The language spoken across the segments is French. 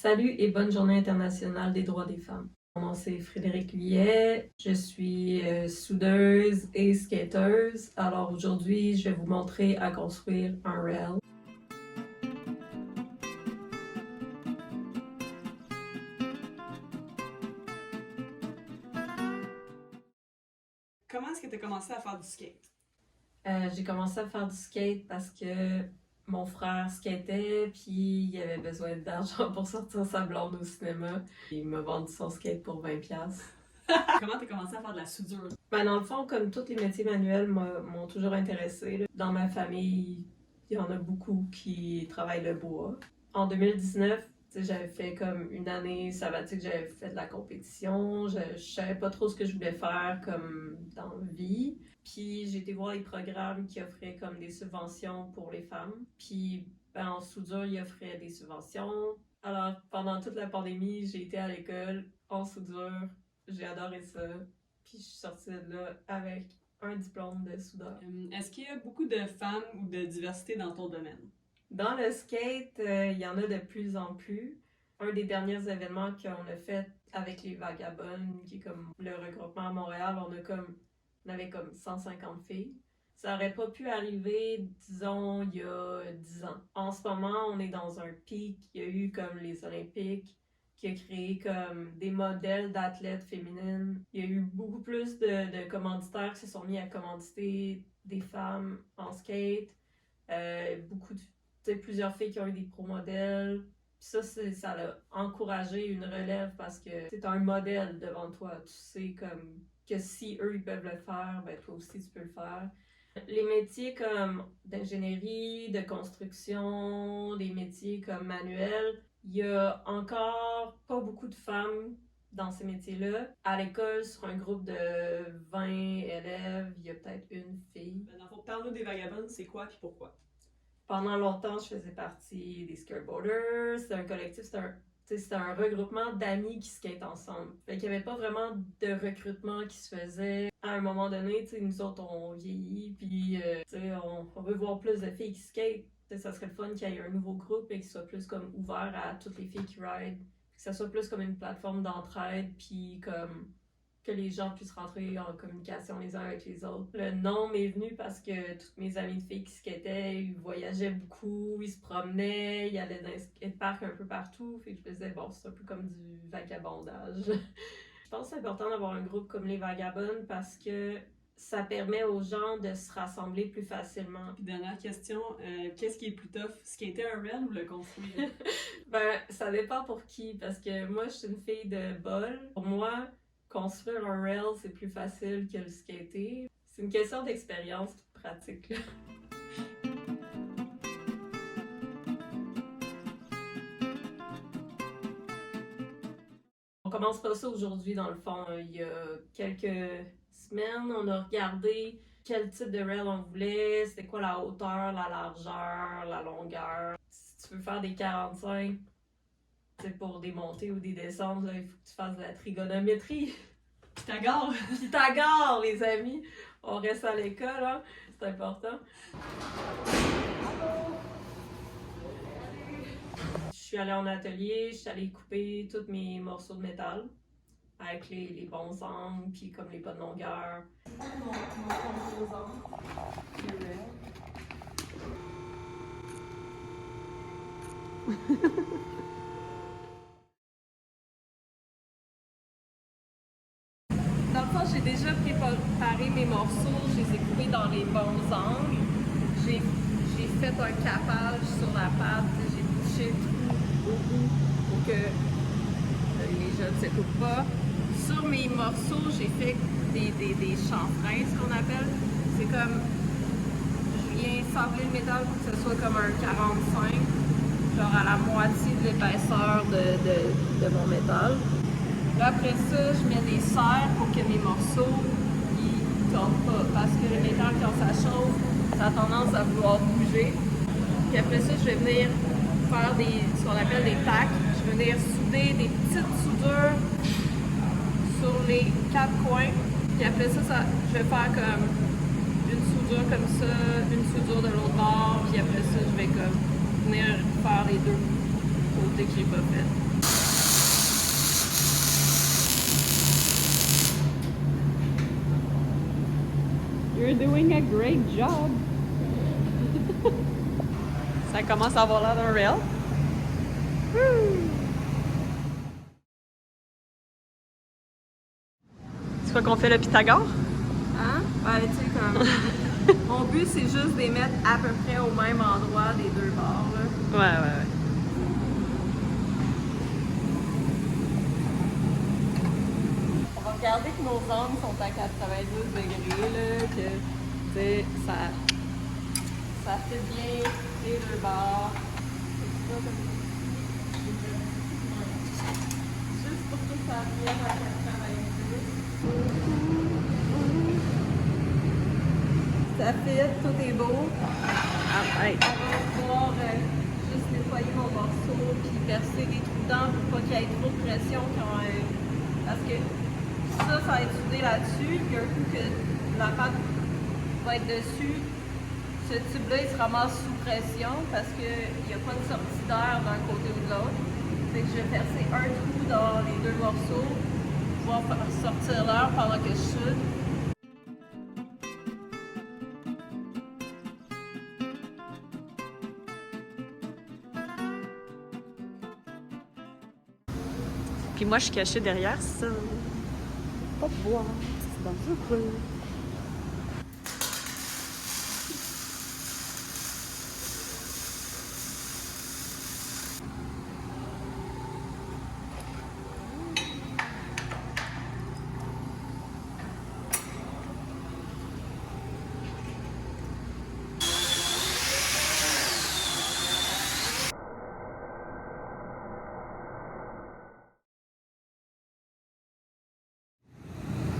Salut et bonne journée internationale des droits des femmes. Mon nom c'est Frédérique Luyet, je suis soudeuse et skateuse. Alors aujourd'hui, je vais vous montrer à construire un rail. Comment est-ce que tu as commencé à faire du skate? J'ai commencé à faire du skate parce que mon frère skatait, puis il avait besoin d'argent pour sortir sa blonde au cinéma. Il m'a vendu son skate pour 20$. Comment tu as commencé à faire de la soudure? Ben, dans le fond, comme tous les métiers manuels m'ont toujours intéressée, là. Dans ma famille, il y en a beaucoup qui travaillent le bois. En 2019, j'avais fait comme une année sabbatique, j'avais fait de la compétition, je savais pas trop ce que je voulais faire comme dans la vie. Puis j'ai été voir les programmes qui offraient comme des subventions pour les femmes. Puis ben, en soudure, ils offraient des subventions. Alors pendant toute la pandémie, j'ai été à l'école en soudure. J'ai adoré ça. Puis je suis sortie de là avec un diplôme de soudeur. Est-ce qu'il y a beaucoup de femmes ou de diversité dans ton domaine? Dans le skate, il y en a de plus en plus. Un des derniers événements qu'on a fait avec les Vagabondes, qui est comme le regroupement à Montréal, on avait comme 150 filles. Ça aurait pas pu arriver, disons, il y a 10 ans. En ce moment, on est dans un pic. Il y a eu comme les Olympiques qui a créé comme des modèles d'athlètes féminines. Il y a eu beaucoup plus de commanditaires qui se sont mis à commanditer des femmes en skate. Plusieurs filles qui ont eu des pro-modèles. Puis ça a encouragé une relève parce que c'est un modèle devant toi. Tu sais comme que si eux ils peuvent le faire, ben toi aussi tu peux le faire. Les métiers comme d'ingénierie, de construction, des métiers comme manuels, il y a encore pas beaucoup de femmes dans ces métiers-là. À l'école, sur un groupe de 20 élèves, il y a peut-être une fille. Parle-nous des Vagabondes, c'est quoi et pourquoi? Pendant longtemps, je faisais partie des skateboarders. C'était un collectif, c'était un regroupement d'amis qui skatent ensemble. Fait qu'il n'y avait pas vraiment de recrutement qui se faisait. À un moment donné, nous autres, on vieillit, puis on veut voir plus de filles qui skatent. Ça serait le fun qu'il y ait un nouveau groupe et qu'il soit plus comme ouvert à toutes les filles qui ride. Que ça soit plus comme une plateforme d'entraide, puis comme que les gens puissent rentrer en communication les uns avec les autres. Le nom m'est venu parce que toutes mes amies de filles qui skataient, ils voyageaient beaucoup, ils se promenaient, ils allaient dans les skateparks un peu partout. Fait que je me disais, bon, c'est un peu comme du vagabondage. Je pense que c'est important d'avoir un groupe comme les Vagabondes parce que ça permet aux gens de se rassembler plus facilement. Puis dernière question, qu'est-ce qui est plus tough, skater un rail ou le construire? Ben, ça dépend pour qui, parce que moi, je suis une fille de bol. Pour moi, construire un rail, c'est plus facile que le skater. C'est une question d'expérience et de pratique, là. On commence pas ça aujourd'hui, dans le fond. Il y a quelques semaines, on a regardé quel type de rail on voulait, c'était quoi la hauteur, la largeur, la longueur. Si tu veux faire des 45, c'est pour des montées ou des descentes, là, il faut que tu fasses de la trigonométrie. Pythagore! Pythagore, les amis! On reste à l'école, hein? C'est important. Je suis allée en atelier, je suis allée couper tous mes morceaux de métal avec les bons angles, puis comme les bonnes longueurs. Mon composant, le rail. Dans le fond, j'ai déjà préparé mes morceaux, je les ai coupés dans les bons angles. J'ai fait un capage sur la pâte, j'ai bouché tout au bout pour que les jeux ne se coupent pas. Sur mes morceaux, j'ai fait des chanfreins, ce qu'on appelle. C'est comme, je viens sabler le métal pour que ce soit comme un 45, genre à la moitié de l'épaisseur de mon métal. Là, après ça, je mets des serres pour que mes morceaux ils tombent pas. Parce que le métal, quand ça chauffe, ça a tendance à vouloir bouger. Puis après ça, je vais venir faire ce qu'on appelle des packs. Je vais venir souder des petites soudures sur les 4 coins. Puis après ça, je vais faire comme une soudure comme ça, une soudure de l'autre bord. Puis après ça, je vais comme venir faire les deux côtés que j'ai pas fait. You're doing a great job. Ça commence à avoir l'air d'un rail. C'est quoi qu'on fait le Pythagore? Hein? Ouais, tu sais, comme. Mon but, c'est juste de les mettre à peu près au même endroit des deux bords. Là. Ouais. On va regarder que nos angles sont à 92 degrés, là, que, tu sais, ça fait bien les deux bords. Juste pour que ça revienne à 92. Ça fait, tout est beau. On va pouvoir juste nettoyer mon morceau puis percer des trous dedans pour pas qu'il y ait trop de pression parce que ça va être soudé là-dessus, puis un coup que la pâte va être dessus, ce tube-là il se ramasse sous pression parce qu'il n'y a pas de sortie d'air d'un côté ou de l'autre. Fait que je vais percer un trou dans les deux morceaux pour pouvoir faire sortir l'air pendant que je soude. Puis moi, je suis cachée derrière ça. Pas de bois, c'est dangereux.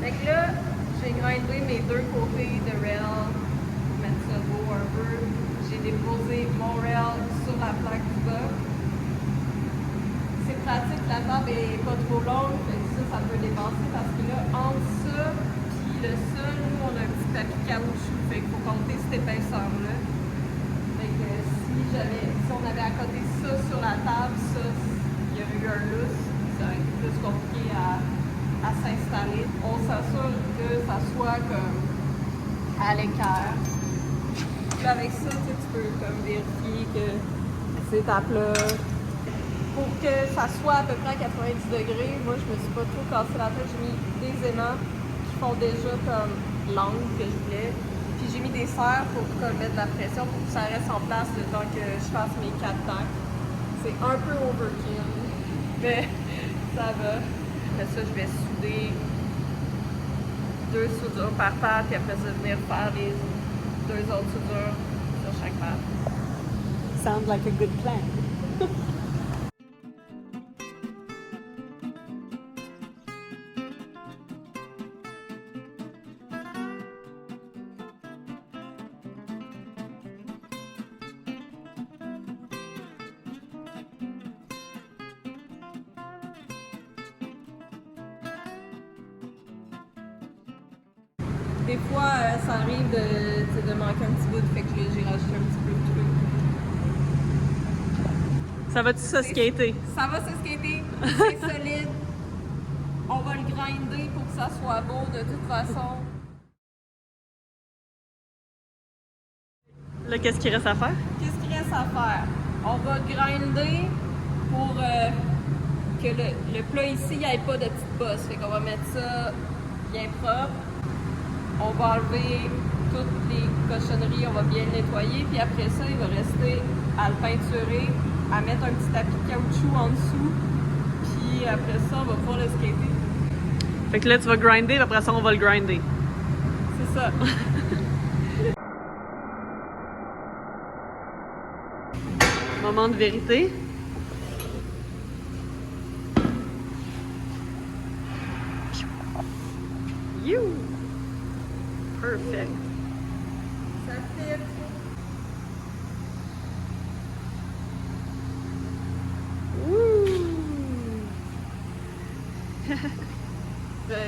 Fait que là, j'ai grindé mes deux côtés de rail pour mettre ça beau un peu. J'ai déposé mon rail sur la plaque du bas. C'est pratique, la table est pas trop longue, fait que ça peut dépasser parce que là, entre ça puis le sol, nous, on a un petit papier caoutchouc, fait qu'il faut compter cette épaisseur-là. Fait que si on avait à côté ça sur la table, ça, il y aurait eu un lousse, ça aurait été plus compliqué à s'installer. On s'assure que ça soit comme à l'équerre. Puis avec ça, tu peux comme vérifier que c'est à plat. Pour que ça soit à peu près à 90 degrés, moi je me suis pas trop cassé la tête. J'ai mis des aimants qui font déjà comme l'angle que je voulais. Puis j'ai mis des serres pour comme mettre de la pression pour que ça reste en place le temps que je fasse mes 4 tacs. C'est un peu overkill, mais ça va. Après ça, je vais souder 2 soudures par patte, puis après ça, venir faire les 2 autres soudures sur chaque patte. Sounds like a good plan. Des fois, ça arrive de manquer un petit bout, fait que j'ai rajouté un petit peu de truc. Ça va-tu se skater? Ça va se skater, c'est solide. On va le grinder pour que ça soit beau de toute façon. Là, qu'est-ce qu'il reste à faire? Qu'est-ce qu'il reste à faire? On va grinder pour que le plat ici, il n'y ait pas de petites bosses. Fait qu'on va mettre ça bien propre. On va enlever toutes les cochonneries, on va bien le nettoyer, puis après ça, il va rester à le peinturer, à mettre un petit tapis de caoutchouc en dessous, puis après ça, on va pouvoir le skater. Fait que là, tu vas grinder, puis après ça, on va le grinder. C'est ça. Moment de vérité. You! Perfect. Ça fit.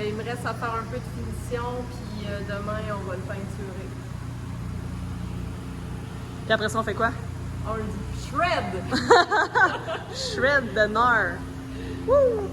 Il me reste à faire un peu de finition, puis demain, on va le peinturer. Puis après ça, on fait quoi? On le dit shred! Shred de nord. Woo!